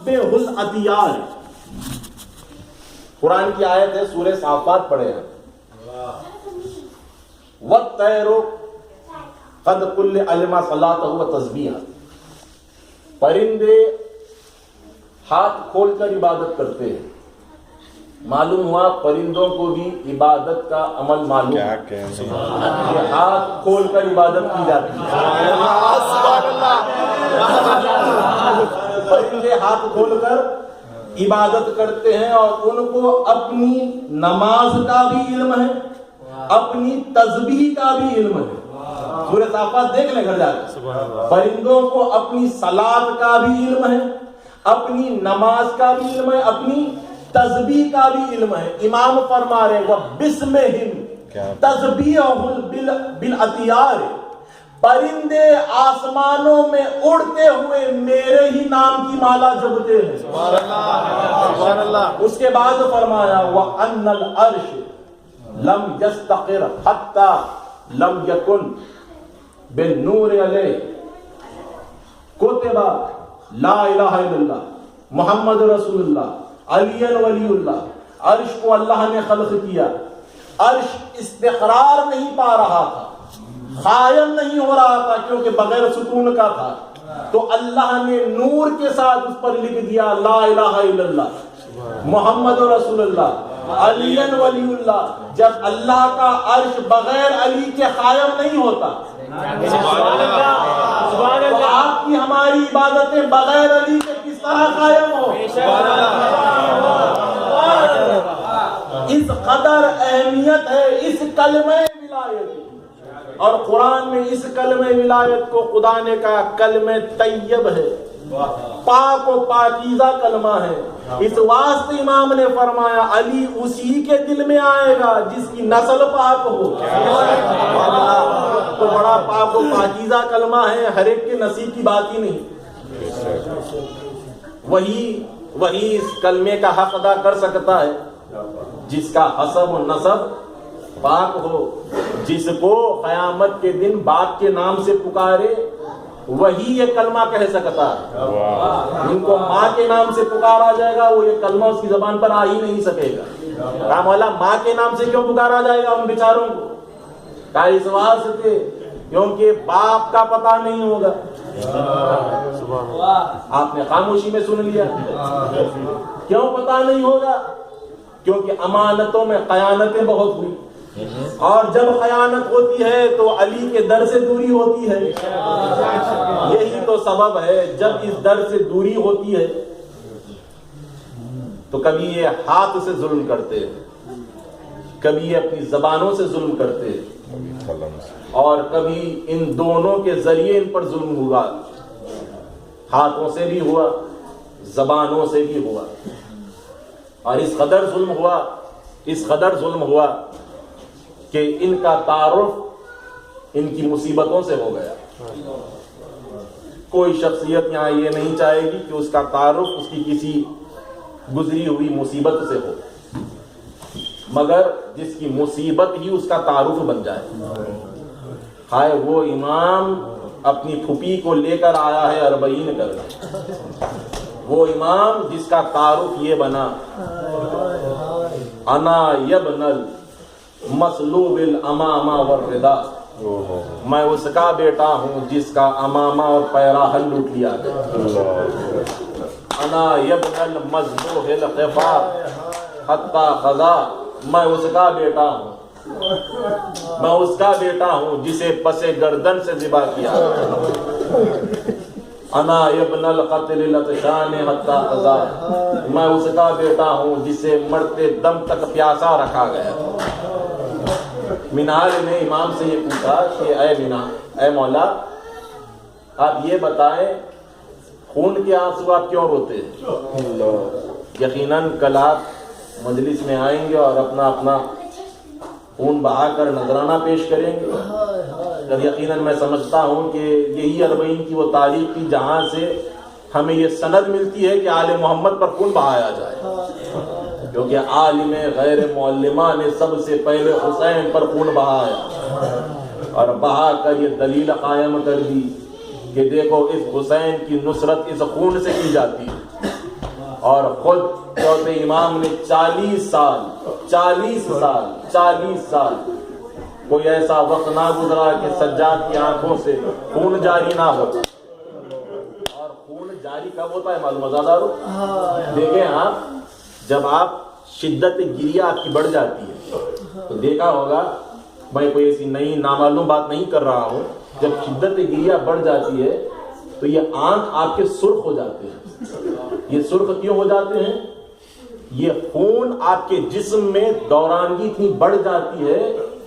تُسَبِّحُ الْأَطْيَارِ، قرآن کی آیت ہے، سورہ صافات پڑھے ہیں. وَالطَّيْرُ قَدْ كُلِّ عَلِمَ صَلَاتَهُ وَتَسْبِيحَهُ، پرندے ہاتھ کھول کر عبادت کرتے ہیں. معلوم ہوا پرندوں کو بھی عبادت کا عمل معلوم ہے کہ ہاتھ کھول کر عبادت کی جاتی ہے. پرندے ہاتھ کھول کر عبادت کرتے ہیں اور ان کو اپنی نماز کا بھی علم ہے، اپنی تسبیح کا بھی علم ہے. سورہ صافات دیکھ لیں گھر جا کے. پرندوں کو اپنی صلاۃ کا بھی علم ہے، اپنی نماز کا بھی علم ہے، اپنی تسبیح کا بھی علم ہے. امام فرما رہے وَبِسْمِهِمْ تَسْبِيحُهُ بِالْأَطْيَارِ، پرندے آسمانوں میں اڑتے ہوئے میرے ہی نام کی مالا جپتے ہیں. سبحان اللہ. اس کے بعد فرمایا وَأَنَّ الْعَرْشِ لَمْ يَسْتَقِرْ حَتَّى لَمْ يَكُنْ بِالنُّورِ عَلَيْهِ كُتِبَ لا الہ الا اللہ محمد رسول اللہ علی ولی اللہ. عرش کو اللہ نے خلق کیا، عرش استقرار نہیں پا رہا تھا، قائم نہیں ہو رہا تھا کیونکہ بغیر ستون کا تھا. تو اللہ نے نور کے ساتھ اس پر لکھ دیا لا الہ الا اللہ محمد رسول اللہ علی ولی اللہ. جب اللہ کا عرش بغیر علی کے قائم نہیں ہوتا تو آپ کی ہماری عبادتیں بغیر علی کے کس طرح قائم ہو؟ اس قدر اہمیت ہے اس کلمہ ولایت کی. اور قرآن میں اس کلمہ ولایت کو خدا نے کہا کلمہ طیب ہے، پاک و پاکیزہ کلمہ ہے. اس واسطے امام نے فرمایا علی اسی کے دل میں آئے گا جس کی نسل پاک ہو. تو بڑا پاک و پاکیزہ کلمہ ہے، ہر ایک کے نصیب کی بات ہی نہیں. وہی اس کلمے کا حق ادا کر سکتا ہے جس کا حسب و نسب پاک ہو. جس کو قیامت کے دن باپ کے نام سے پکارے وہی یہ کلمہ کہہ سکتا ہے. جن کو ماں کے نام سے پکارا جائے گا وہ یہ کلمہ اس کی زبان پر آ ہی نہیں سکے گا. کہا مولا ماں کے نام سے کیوں پکارا جائے گا ان بیچاروں کو؟ کہا اس واسطے کیونکہ باپ کا پتہ نہیں ہوگا. آپ نے خاموشی میں سن لیا. کیوں پتہ نہیں ہوگا؟ کیونکہ امانتوں میں خیانتیں بہت ہوئی، اور جب خیانت ہوتی ہے تو علی کے در سے دوری ہوتی ہے. یہی تو سبب ہے. جب اس در سے دوری ہوتی ہے تو کبھی یہ ہاتھ سے ظلم کرتے ہیں، کبھی یہ اپنی زبانوں سے ظلم کرتے ہیں، اور کبھی ان دونوں کے ذریعے ان پر ظلم ہوا. ہاتھوں سے بھی ہوا، زبانوں سے بھی ہوا. اور اس قدر ظلم ہوا کہ ان کا تعارف ان کی مصیبتوں سے ہو گیا. کوئی شخصیت یہاں یہ نہیں چاہے گی کہ اس کا تعارف اس کی کسی گزری ہوئی مصیبت سے ہو، مگر جس کی مصیبت ہی اس کا تعارف بن جائے. خواہ وہ امام اپنی پھوپھی کو لے کر آیا ہے 40 کرنا، وہ امام جس کا تعارف یہ بنا انا یبن المسلوب الامامہ والردا، میں اس کا بیٹا ہوں جس کا امامہ اور پیراہن لوٹ لیا گیا. انا یبن المذبوح الغفار حتی خضا، میں اس کا بیٹا ہوں، میں اس کا بیٹا ہوں جسے پس گردن سے ذبح کیا. انا ابن القتل العطشان حتی خضا، میں اس کا بیٹا ہوں جسے مرتے دم تک پیاسا رکھا گیا. منال نے امام سے یہ پوچھا کہ اے مولا آپ یہ بتائیں خون کے آنسو آپ کیوں روتے ہیں؟ یقیناً کل آپ مجلس میں آئیں گے اور اپنا خون بہا کر نذرانہ پیش کریں گے. یقیناً میں سمجھتا ہوں کہ یہی 40 کی وہ تاریخ کی جہاں سے ہمیں یہ سند ملتی ہے کہ آل محمد پر خون بہایا جائے، کیونکہ عالم غیر معلمہ نے سب سے پہلے حسین پر خون بہایا اور بہا کر یہ دلیل قائم کر دی کہ دیکھو اس حسین کی نصرت اس خون سے کی جاتی ہے. اور خود چوتھے امام نے 40 سال کوئی ایسا وقت نہ گزرا کہ سجاد کی آنکھوں سے خون جاری نہ ہوتا. اور خون جاری کب ہوتا ہے معلوم ازادارو؟ دیکھیں آپ جب آپ شدت گریہ آپ کی بڑھ جاتی ہے تو دیکھا ہوگا، میں کوئی ایسی نئی نامعلوم بات نہیں کر رہا ہوں، جب شدت گریہ بڑھ جاتی ہے تو یہ آنکھ آپ کے سرخ ہو جاتے ہیں. یہ سرخ کیوں ہو جاتے ہیں؟ یہ خون آپ کے جسم میں دورانگی اتنی بڑھ جاتی ہے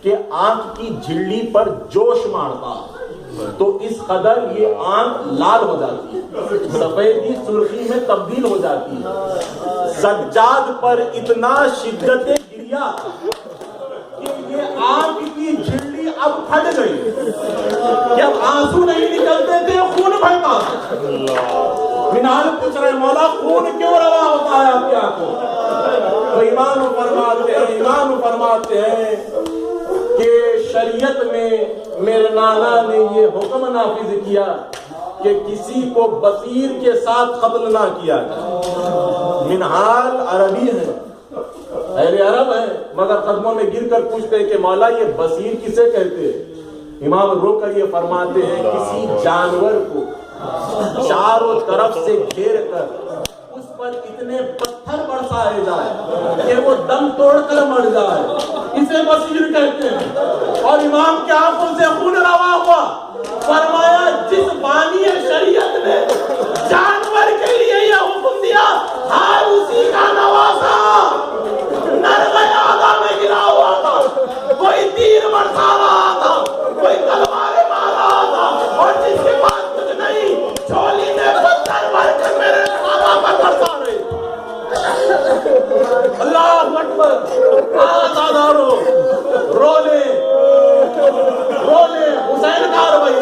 کہ آنکھ کی جھلی پر جوش مارتا ہے، تو اس قدر یہ آنکھ لال ہو جاتی ہے، سفیدی سرخی میں تبدیل ہو جاتی ہے. سجاد پر اتنا شدت گریہ کہ یہ آنکھ کی جھلی اب پھٹ گئی کہ اب آنسو نہیں نکلتے تھے، خون بہتا. منال پوچھ رہے مولا خون کیوں روا ہوتا ہے آپ کی آنکھوں؟ تو امام فرماتے ہیں کہ شریعت میں میرے نانا نے یہ حکم نافذ کیا کہ کسی کو بصیر کے ساتھ قتل نہ کیا جائے. منہال عربی ہے، اہل عرب ہے، مگر قدموں میں گر کر پوچھتے ہیں کہ مولا یہ بصیر کسے کہتے ہیں؟ امام رو کر یہ فرماتے ہیں کسی جانور کو چاروں طرف سے گھیر کر اس پر اتنے پتھر برسائے جائے کہ وہ دم توڑ کر مر جائے، اسے بصیر کہتے ہیں. اور امام کی آنکھوں سے خون روا ہوا. فرمایا جس بانی شریعت نے جانور کے لیے یہ حکم دیا، ہائے اسی کا نواسا نرغے آدھا میں گرا ہوا تھا، کوئی تیر برسا رہا تھا، کوئی تلوار مار رہا تھا، اور جس کے پاس کچھ نہیں چولی میں پتھر بھر کر میرے آدھا پر برسا رہے. اللہ اکبر. آزادارو رو لے حسین کا روئی ہے،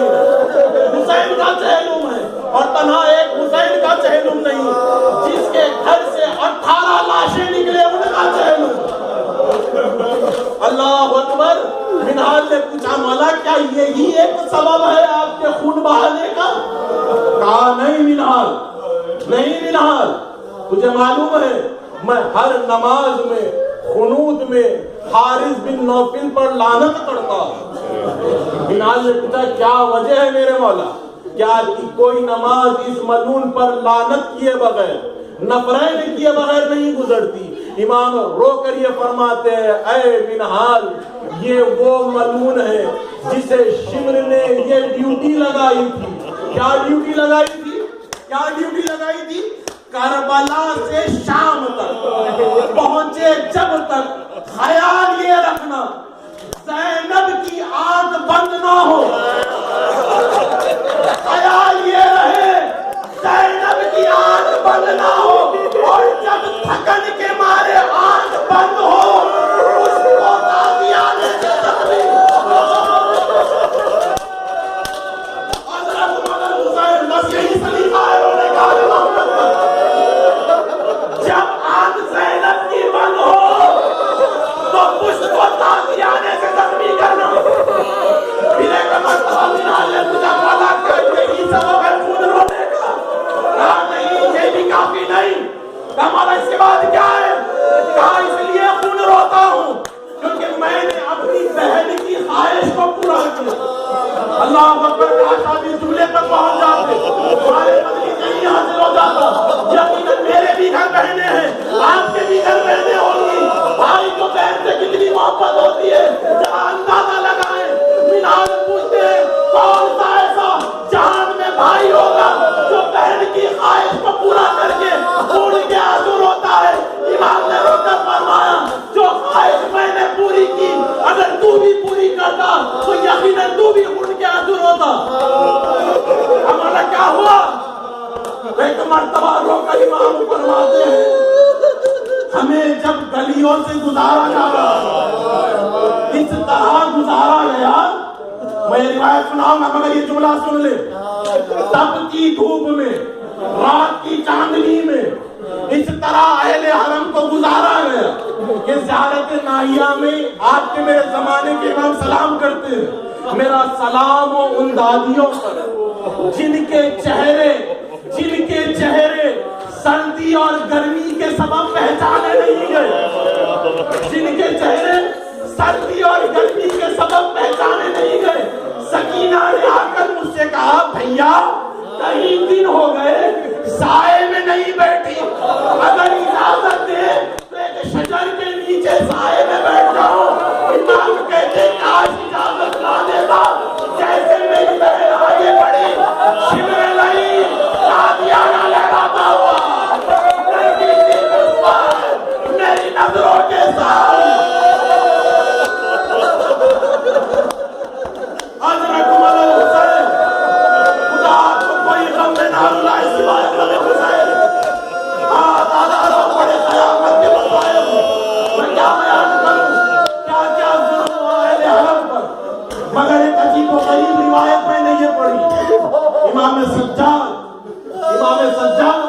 حسین کا چہلم ہے، اور تنہا ایک حسین کا چہلم نہیں، جس کے گھر سے 18 لاشیں نکلے ان کا چہلم. اللہ اکبر. منہال نے پوچھا مولا کیا یہی ایک سبب ہے آپ کے خون بہانے کا؟ کہا نہیں منہال، تجھے معلوم ہے میں ہر نماز میں قنوت میں حارث بن نوفل پر لعنت پڑھتا ہوں. منہال نے پوچھا کیا وجہ ہے میرے مولا؟ کیا کوئی نماز اس ملعون پر لعنت کیے بغیر، نفرین کیے بغیر نہیں گزرتی؟ امام رو کر یہ فرماتے ہیں اے منہال یہ وہ ملعون ہے جسے شمر نے یہ ڈیوٹی لگائی تھی. کیا ڈیوٹی لگائی تھی؟ کربلا سے شام تک پہنچے جب تک خیال یہ رکھنا زینب کی آنکھ بند نہ ہو. خیال یہ رہے زینب کی آنکھ بند نہ ہو، اور جب تھکن کے مارے آنکھ بند ہو اس کو تازیانے سے تقریب. حضرت مگر حسین بس یہی سلیقہ ہے انہوں نے کہا جب آنکھ زینب کی بند ہو تو اس کو تازیانے سے زخمی کرنا. پھر ایک مرتبہ منہال نے پوچھا مولا کیا یہی سبب ہے خون رونے کا؟ کہا نہیں یہ بھی کافی نہیں. کہا مولا اس کے بعد کیا ہے؟ کہا اس لیے خون روتا ہوں کیونکہ میں نے اپنی بہن کی خواہش کو پورا کیا. اللہ اکبر. کہا شادی جملے پر پہنچ جاتے ہمارے بدلی نہیں حاصل ہو جاتا. یقیناً میرے بھی گھر بہنیں ہیں، آپ کے بھی گھر بہنیں ہوں گی. بھائی کو بہن سے کتنی محبت ہوتی ہے جہاں اندازہ لگائیں. منہال پوچھتے ہیں کون سا ایسا جہان میں بھائی ہوگا جو بہن کی خواہش کو پورا کر کے خون کے آنسو روتا ہے؟ امام نے رو کر فرمایا جو خواہش میں نے پوری کی اگر تو بھی پوری کرتا تو یقیناً تو بھی خون کے آنسو روتا. ہمارا کیا ہوا؟ ایک مرتبہ رو کر امام فرماتے ہیں ہمیں جب گلیوں سے گزارا جاتا اس طرح گزارا گیا. میں روایت سناؤں گا مگر یہ جملہ سن لے. تب کی دھوپ میں، رات کی چاندنی میں اس طرح اہل حرم کو گزارا گیا کہ زیارت ناہیہ میں آپ کے میرے زمانے کے امام سلام کرتے ہیں. میرا سلام و ان دادیوں پر جن کے چہرے سردی اور گرمی کے سبب پہچانے نہیں گئے، جن کے چہرے سردی اور گرمی کے سبب پہچانے نہیں گئے، سکینہ نے آ کر مجھ سے کہا بھیا کئی دن ہو گئے سائے میں نہیں بیٹھی، اگر اجازت دے تو ایک شجر کے نیچے سائے میں بیٹھ جاؤ۔ امام کہتے آج اجازت نہ دیتا، جیسے میری بہن آگے بڑھی شمر لئی قادیانہ لہراتا ہوا میری نظروں کے ساتھ حضرت الحسین، خدا کو کوئی غم میں نہ رلائے سوائے غم حسین۔ دادا بڑے قیامت کے مسائل میں کیا بیان کروں، کیا کیا ظلم ہوا اہل حرم پر، مگر ایک عجیب و غریب روایت میں نے یہ پڑھی، امام سجاد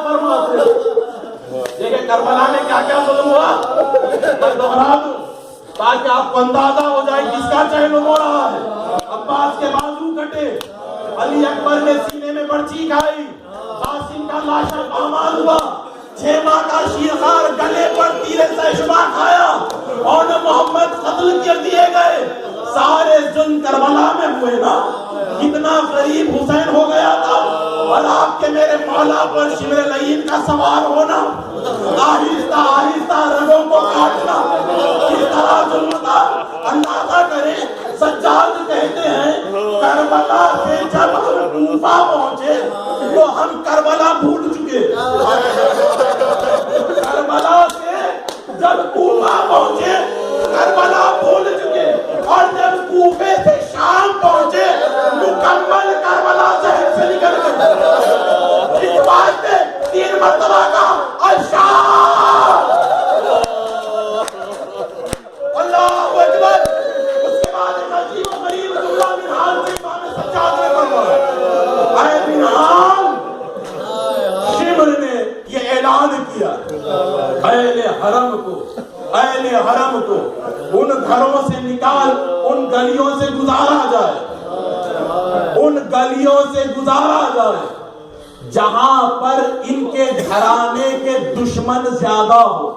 فرماتے دیکھیں کربلا میں کیا کیا ظلم ہوا، میں دہرا دوں تاکہ آپ کو اندازہ ہو جائے کس کا چہل ہو رہا ہے۔ عباس کے بازو کٹے، علی اکبر نے سینے میں برچی کھائی، قاسم کا لاشا پامال ہوا، 6 ماہ کا شیرخوار گلے پر تیر سہشبا کھایا، اور محمد قتل کر دیے گئے۔ سارے ظلم کربلا میں ہوئے نا، کتنا غریب حسین ہو گیا تھا، اور آپ کے میرے مولا پر شمر لعین کا سوار ہونا، آہستہ آہستہ رگوں کو کاٹنا، کس طرح ظلم تھا اندازہ کریں۔ سجاد کہتے ہیں کربلا سے جب ہم کوفہ پہنچے تو ہم کربلا بھول چکے، کربلا سے جب کوفہ پہنچے کربلا بھول چکے، اور جب کوفے سے شام پہنچے مکمل کربلا ذہن سے نکل گئے۔ اس واسطے 3 مرتبہ کا الشام اللہ اکبر۔ اس کے بعد ایک عجیب و غریب جملہ منہال سے امام سجاد نے فرمایا، اے منہال، شمر نے یہ اعلان کیا اہل حرم کو، اہل حرم کو ان گھروں سے نکال، ان گلیوں سے گزارا جائے، ان گلیوں سے گزارا جائے جہاں پر ان کے گھرانے کے دشمن زیادہ ہو۔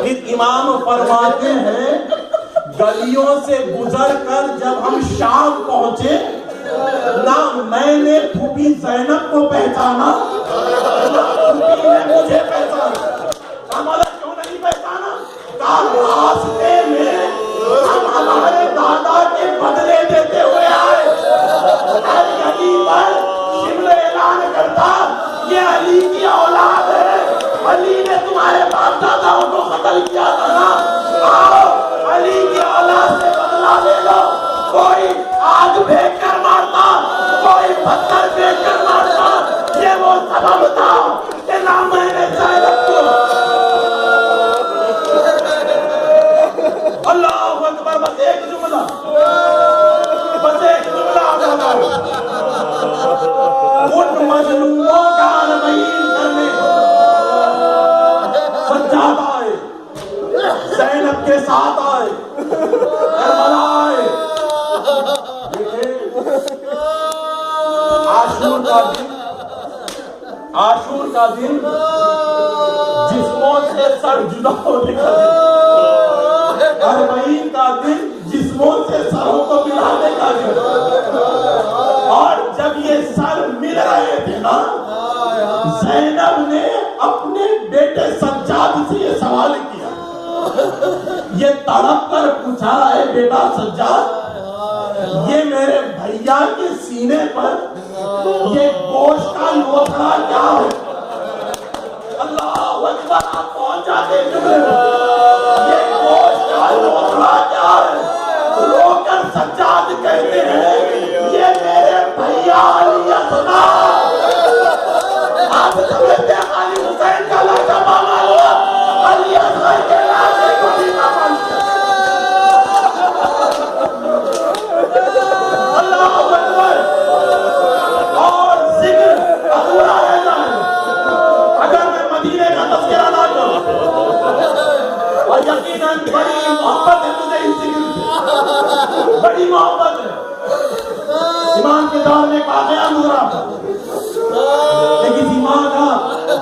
پھر امام فرماتے ہیں گلیوں سے گزر کر جب ہم شام پہنچے، نہ میں نے پھوپھی زینب کو پہچانا نہ پھوپھی نے مجھے پہچانا۔ ہمارا کیوں نہیں پہچانا؟ راستے میں ہم ہمارے دادا کے بدلے دیتے ہوئے آئے، ہر گلی پر شمر اعلان کرتا یہ علی کی اولاد ہے، علی نے تمہارے باپ داداؤں کو قتل کیا تھا نا، آؤ علی کی اولاد سے بدلہ لے لو۔ کوئی آگ پھینک کر مارتا، کوئی پتھر پھینک کر مارتا، یہ وہ سبب تھا کہ نہ میں نے زینب کو اللہ اکبر۔ بس ایک جملہ ان مظلوموں کا اربعین کرنے سجاد آئے، زینب کے ساتھ آئے، کربلا آئے۔ عاشور کا دن جسموں سے سر جدا ہونے کا دن، اربعین کا دن جسموں سے سروں کو ملانے کا دن، اور جب یہ سر مل رہے تھے نا، زینب نے اپنے بیٹے سجاد سے یہ سوال کیا، یہ تڑپ کر پوچھا ہے بیٹا سجاد، یہ میرے بھیا کے سینے پر یہ گوشت کا لوتھڑا کیا ہے؟ اللہ اکبر، آپ پہنچ جاتے جملے میں، یہ گوشت کا لوتھڑا کیا ہے؟ رو کر سجاد کہتے ہیں یہ میرے بھیا علی اصغر، آپ سمجھتے ہیں علی حسین کا لاشا پامال ہوا، علی اصغر کے لاشے کو بھی نہ پہنچے۔ اللہ اکبر، اور ذکر ادھورا رہ جائے اگر میں مدینے کا تذکرہ نہ کروں، اور یقیناً بڑی محبت ہے مجھے اس ذکر سے، بڑی محبت ہے۔ ایمان کے دور میں ایک واقعہ گزرا تھا، ایک ماں کا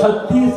36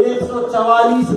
144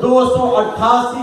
288